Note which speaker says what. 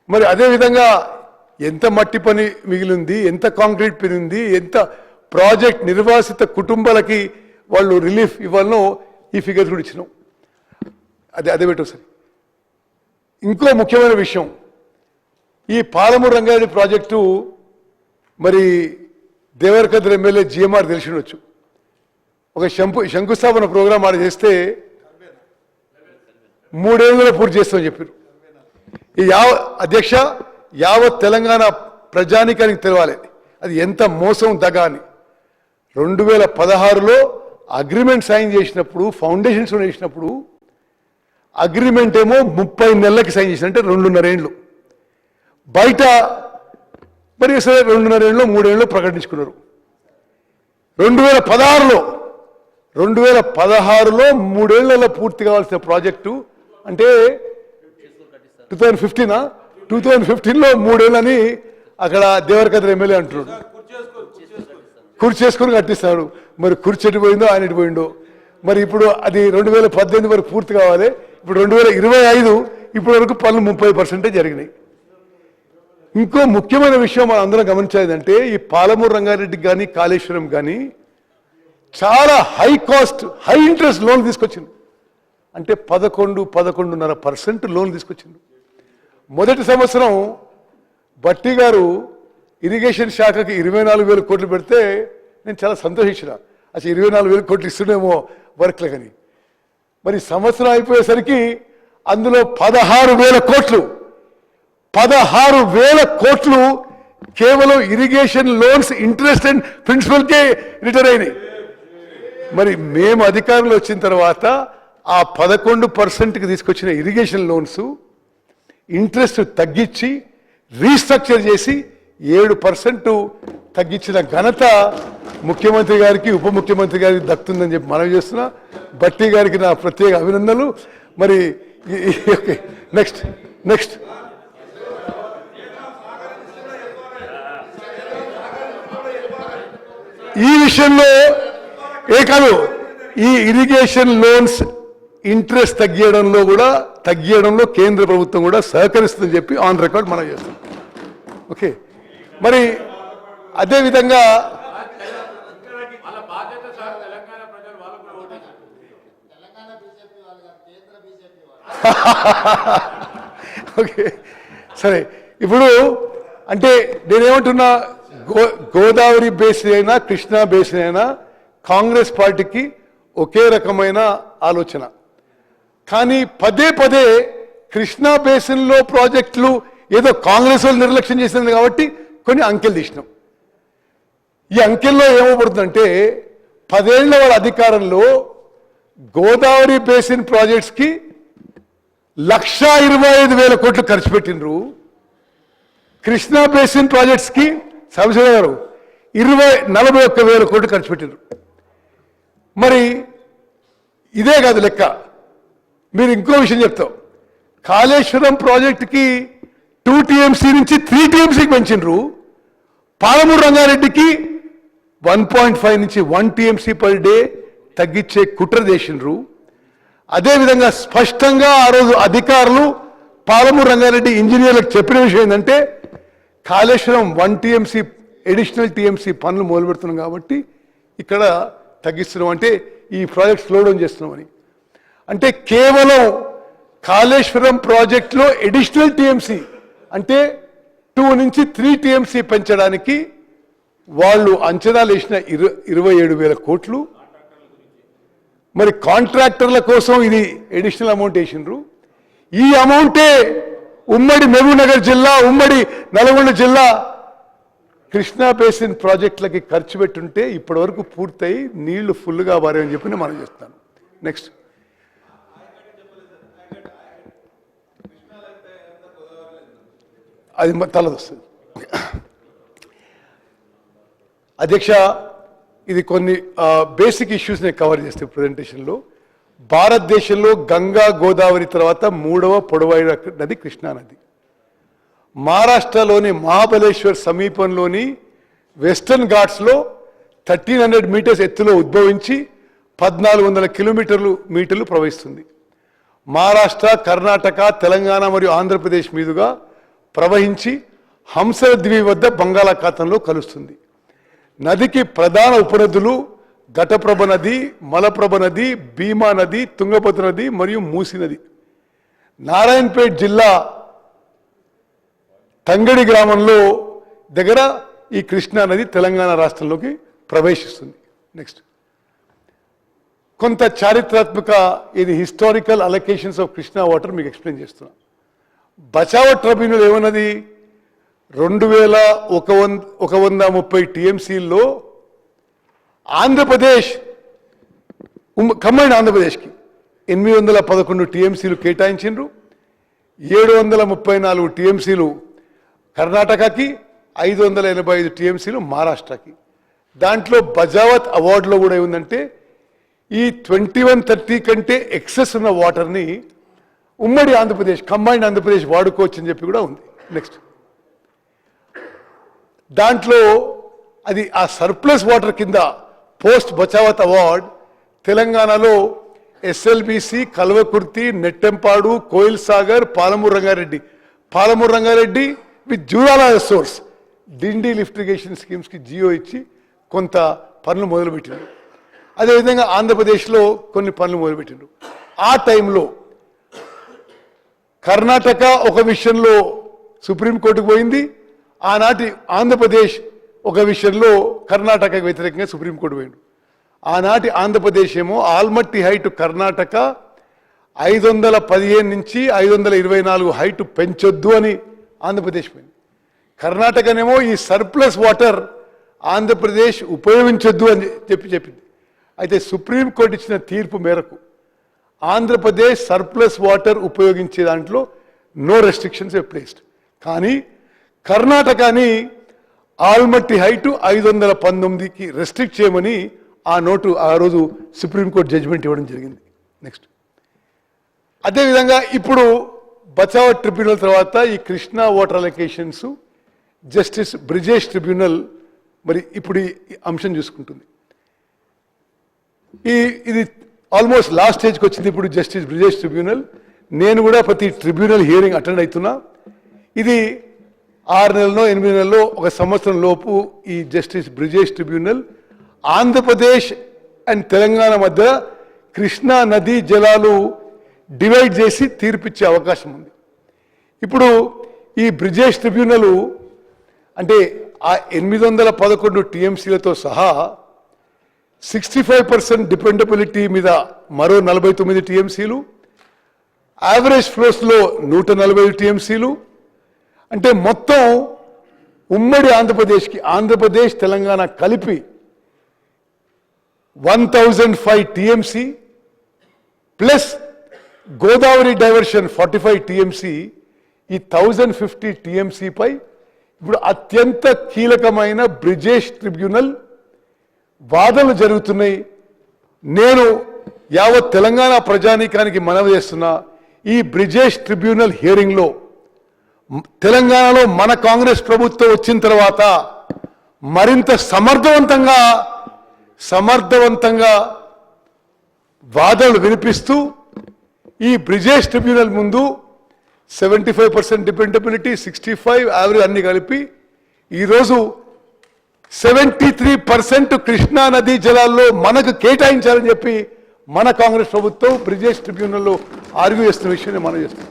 Speaker 1: మరి అదే విధంగా ఎంత మట్టి పని మిగిలింది, ఎంత కాంక్రీట్ పని ఉంది, ఎంత ప్రాజెక్ట్ నిర్వాసిత కుటుంబాలకి వాళ్ళు రిలీఫ్ ఇవ్వాలనో ఈ ఫిగర్స్ కూడా ఇచ్చినాం. అదే పెట్టు సార్. ఇంకో ముఖ్యమైన విషయం, ఈ పాలమూరు రంగారెడ్డి ప్రాజెక్టు మరి దేవరకద్ర ఎమ్మెల్యే జిఎంఆర్ తెలిసినవచ్చు. ఒక శంకుస్థాపన ప్రోగ్రాం ఆడ చేస్తే 3 ఏళ్ళలో పూర్తి చేస్తామని చెప్పారు. ఈ అధ్యక్ష యావత్ తెలంగాణ ప్రజానికానికి తెలవాలి అది ఎంత మోసం దగా అని. 2016లో అగ్రిమెంట్ సైన్ చేసినప్పుడు, ఫౌండేషన్స్ చేసినప్పుడు అగ్రిమెంట్ ఏమో 30 నెలలకి సైన్ చేసిన, అంటే 2.5 ఏళ్ళు. బయట మరి సరే 2.5 ఏళ్ళు 3 ఏళ్ళు ప్రకటించుకున్నారు. 2016లో 3 ఏళ్లలో పూర్తి కావాల్సిన ప్రాజెక్టు అంటే 2015లో 3 ఏళ్ళని అక్కడ దేవరకద్ర ఎమ్మెల్యే అంటున్నాడు. కుర్చీ చేసుకుని కట్టిస్తాడు. మరి కుర్చీ ఎటు పోయిందో ఆయన ఎటు పోయిందో. మరి ఇప్పుడు అది 2018 వరకు పూర్తి కావాలి. ఇప్పుడు 2025 ఇప్పటి వరకు పనులు 30% జరిగినాయి. ఇంకో ముఖ్యమైన విషయం మనం అందరం గమనించేదంటే ఈ పాలమూరు రంగారెడ్డికి కానీ కాళేశ్వరం కానీ చాలా high cost high interest loan తీసుకొచ్చింది. అంటే 11.5% లోన్ తీసుకొచ్చింది. మొదటి సంవత్సరం బట్టి గారు ఇరిగేషన్ శాఖకి 24,000 కోట్లు పెడితే నేను చాలా సంతోషించిన. అసలు 24,000 కోట్లు ఇస్తుండేమో వర్క్లు కానీ. మరి సంవత్సరం అయిపోయేసరికి అందులో 16,000 కోట్లు కేవలం ఇరిగేషన్ లోన్స్ ఇంట్రెస్ట్ అండ్ ప్రిన్సిపల్కే రిటర్న్ అయినాయి. మరి మేము అధికారంలో వచ్చిన తర్వాత ఆ 11%కి తీసుకొచ్చిన ఇరిగేషన్ లోన్స్ ఇంట్రెస్ట్ తగ్గించి రీస్ట్రక్చర్ చేసి 7% తగ్గించిన ఘనత ముఖ్యమంత్రి గారికి ఉప ముఖ్యమంత్రి గారికి దక్కుతుందని చెప్పి మనం చేస్తున్నా. బట్టి గారికి నా ప్రత్యేక అభినందనలు. మరి నెక్స్ట్ ఈ విషయంలో కాదు, ఈ ఇరిగేషన్ లోన్స్ ఇంట్రెస్ట్ తగ్గియడంలో కేంద్ర ప్రభుత్వం కూడా సహకరిస్తుందని చెప్పి ఆన్ రికార్డ్ మనం చేస్తాం. ఓకే. మరి అదేవిధంగా ఓకే సరే, ఇప్పుడు అంటే నేనేమంటున్నా, గోదావరి బేసిన్ అయినా కృష్ణా బేసిన్ అయినా కాంగ్రెస్ పార్టీకి ఒకే రకమైన ఆలోచన. కానీ పదే కృష్ణా బేసిన్లో ప్రాజెక్టులు ఏదో కాంగ్రెస్ వాళ్ళు నిర్లక్ష్యం చేసింది కాబట్టి కొన్ని అంకెలు తీసినాం. ఈ అంకెల్లో ఏమవుతుందంటే 10 ఏళ్ల వాళ్ళ అధికారంలో గోదావరి బేసిన్ ప్రాజెక్ట్స్కి 1,25,000 కోట్లు ఖర్చు పెట్టినరు. కృష్ణా బేసిన్ ప్రాజెక్ట్స్కి సబితా గారు 41,000 కోట్లు ఖర్చు పెట్టినరు. మరి ఇదే కాదు లెక్క. మీరు ఇంకో విషయం చెప్తాం, కాళేశ్వరం ప్రాజెక్టుకి 2 TMC నుంచి 3 TMCకి పెంచినరు. పాలమూరు రంగారెడ్డికి 1.5 నుంచి 1 TMC పర్ డే తగ్గించే కుట్ర చేసినరు. అదేవిధంగా స్పష్టంగా ఆ రోజు అధికారులు పాలమూరు రంగారెడ్డి ఇంజనీర్లకు చెప్పిన విషయం ఏంటంటే, కాళేశ్వరం 1 TMC అడిషనల్ TMC పనులు మొదలు పెడుతున్నాం కాబట్టి ఇక్కడ తగ్గిస్తున్నాం, అంటే ఈ ప్రాజెక్ట్ స్లో డౌన్ చేస్తున్నామని. అంటే కేవలం కాళేశ్వరం ప్రాజెక్టులో అడిషనల్ TMC అంటే 2 నుంచి 3 TMC పెంచడానికి వాళ్ళు అంచనాలు వేసిన 27,000 కోట్లు. మరి కాంట్రాక్టర్ల కోసం ఇది అడిషనల్ అమౌంట్ వేసినారు. ఈ అమౌంటే ఉమ్మడి మహబూబ్నగర్ జిల్లా, ఉమ్మడి నల్గొండ జిల్లా కృష్ణా బేసిన్ ప్రాజెక్టులకి ఖర్చు పెట్టుంటే ఇప్పటి వరకు పూర్తయి నీళ్లు ఫుల్గా వారేమని చెప్పి మనం చేస్తాను. నెక్స్ట్ అది తలదొస్తుంది. అధ్యక్ష, ఇది కొన్ని బేసిక్ ఇష్యూస్ నేను కవర్ చేస్తే ప్రజెంటేషన్లో. భారతదేశంలో గంగా గోదావరి తర్వాత 3వ పొడవైన నది కృష్ణా నది. మహారాష్ట్రలోని మహాబలేశ్వర్ సమీపంలోని వెస్టర్న్ ఘాట్స్లో 1300 మీటర్స్ ఎత్తులో ఉద్భవించి 1400 మీటర్లు ప్రవహిస్తుంది. మహారాష్ట్ర, కర్ణాటక, తెలంగాణ మరియు ఆంధ్రప్రదేశ్ మీదుగా ప్రవహించి హంసల ద్వీపి వద్ద బంగాళాఖాతంలో కలుస్తుంది. నదికి ప్రధాన ఉపనదులు ఘటప్రభ నది, మలప్రభ నది, భీమా నది, తుంగభద్ర నది మరియు మూసి నది. నారాయణపేట్ జిల్లా తంగడి గ్రామంలో దగ్గర ఈ కృష్ణా నది తెలంగాణ రాష్ట్రంలోకి ప్రవేశిస్తుంది. నెక్స్ట్ కొంత చారిత్రాత్మక ఇది historical allocations of Krishna water మీకు ఎక్స్ప్లెయిన్ చేస్తున్నా. బచావ్ ట్రిబ్యునల్ ఏమన్నది, 2130 టీఎంసీల్లో ఆంధ్రప్రదేశ్ కంబైన్డ్ ఆంధ్రప్రదేశ్కి 811 టీఎంసీలు కేటాయించిండ్రు. 734 టీఎంసీలు కర్ణాటకకి, 585 టీఎంసీలు మహారాష్ట్రకి. దాంట్లో బజావత్ అవార్డులో కూడా ఏముందంటే ఈ 2130 కంటే ఎక్సెస్ ఉన్న వాటర్ని ఉమ్మడి ఆంధ్రప్రదేశ్ కంబైన్డ్ ఆంధ్రప్రదేశ్ వాడుకోవచ్చు అని చెప్పి కూడా ఉంది. నెక్స్ట్ దాంట్లో అది ఆ సర్ప్లస్ వాటర్ కింద పోస్ట్ బచావత్ అవార్డ్ తెలంగాణలో SLBC, Kalwakurthy, Nettempadu, Koil Sagar, Palamuru Rangareddy with Jurala source Dindi lift irrigation స్కీమ్స్కి జియో ఇచ్చి కొంత పనులు మొదలుపెట్టిండ్రు. అదేవిధంగా ఆంధ్రప్రదేశ్లో కొన్ని పనులు మొదలుపెట్టిండ్రు. ఆ టైంలో కర్ణాటక ఒక విషయంలో సుప్రీంకోర్టుకు పోయింది. ఆనాటి ఆంధ్రప్రదేశ్ ఒక విషయంలో కర్ణాటకకు వ్యతిరేకంగా సుప్రీంకోర్టు పోయిండు. ఆనాటి ఆంధ్రప్రదేశ్ ఏమో ఆల్మట్టి హైట్ కర్ణాటక 515 నుంచి 524 హైట్ పెంచొద్దు అని ఆంధ్రప్రదేశ్ పోయింది. కర్ణాటకనేమో ఈ సర్ప్లస్ వాటర్ ఆంధ్రప్రదేశ్ ఉపయోగించొద్దు అని చెప్పింది. అయితే సుప్రీంకోర్టు ఇచ్చిన తీర్పు మేరకు ఆంధ్రప్రదేశ్ సర్ప్లస్ వాటర్ ఉపయోగించే దాంట్లో నో రెస్ట్రిక్షన్స్ ప్లేస్డ్. కానీ కర్ణాటకని ఆల్మట్టి హైట్ 519కి రెస్ట్రిక్ట్ చేయమని ఆ రోజు సుప్రీంకోర్టు జడ్జిమెంట్ ఇవ్వడం జరిగింది. నెక్స్ట్ అదేవిధంగా ఇప్పుడు బచావ్ ట్రిబ్యునల్ తర్వాత ఈ Krishna water allocations justice Brijesh tribunal మరి ఇప్పుడు ఈ అంశం చూసుకుంటుంది. ఇది ఆల్మోస్ట్ లాస్ట్ స్టేజ్కి వచ్చింది. ఇప్పుడు జస్టిస్ బ్రిజేష్ ట్రిబ్యునల్, నేను కూడా ప్రతి ట్రిబ్యునల్ హియరింగ్ అటెండ్ అవుతున్నా. ఇది 6 నెలల్లో 8 నెలల్లో 1 సంవత్సరం లోపు ఈ justice Brijesh tribunal Andhra Pradesh and Telangana మధ్య కృష్ణా నదీ జలాలు డివైడ్ చేసి తీర్పిచ్చే అవకాశం ఉంది. ఇప్పుడు ఈ బ్రిజేష్ ట్రిబ్యునల్ అంటే ఆ 811 టీఎంసీలతో సహా 65% డిపెండబిలిటీ మీద మరో 49 టీఎంసీలు, యావరేజ్ ఫ్లోస్లో 145 టీఎంసీలు, అంటే మొత్తం ఉమ్మడి ఆంధ్రప్రదేశ్ తెలంగాణ కలిపి 1005 TMC plus Godavari diversion 45 TMC, ఈ 1050 టీఎంసీపై ఇప్పుడు అత్యంత కీలకమైన బ్రిజేష్ ట్రిబ్యునల్ వాదనలు జరుగుతున్నాయి. నేను యావత్ తెలంగాణ ప్రజానీకానికి మనవి చేస్తున్నా, ఈ బ్రిజేష్ ట్రిబ్యునల్ హియరింగ్లో తెలంగాణలో మన కాంగ్రెస్ ప్రభుత్వం వచ్చిన తర్వాత మరింత సమర్థవంతంగా వాదనలు వినిపిస్తూ ఈ బ్రిజేష్ ట్రిబ్యునల్ ముందు 75% డిపెండబిలిటీ, 65 యావరేజ్ అన్ని కలిపి ఈరోజు 73% కృష్ణా నదీ జలాల్లో మనకు కేటాయించాలని చెప్పి మన కాంగ్రెస్ ప్రభుత్వం బ్రిజేష్ ట్రిబ్యునల్లో ఆర్గ్యూ చేస్తున్న విషయాన్ని మనం చేస్తాం.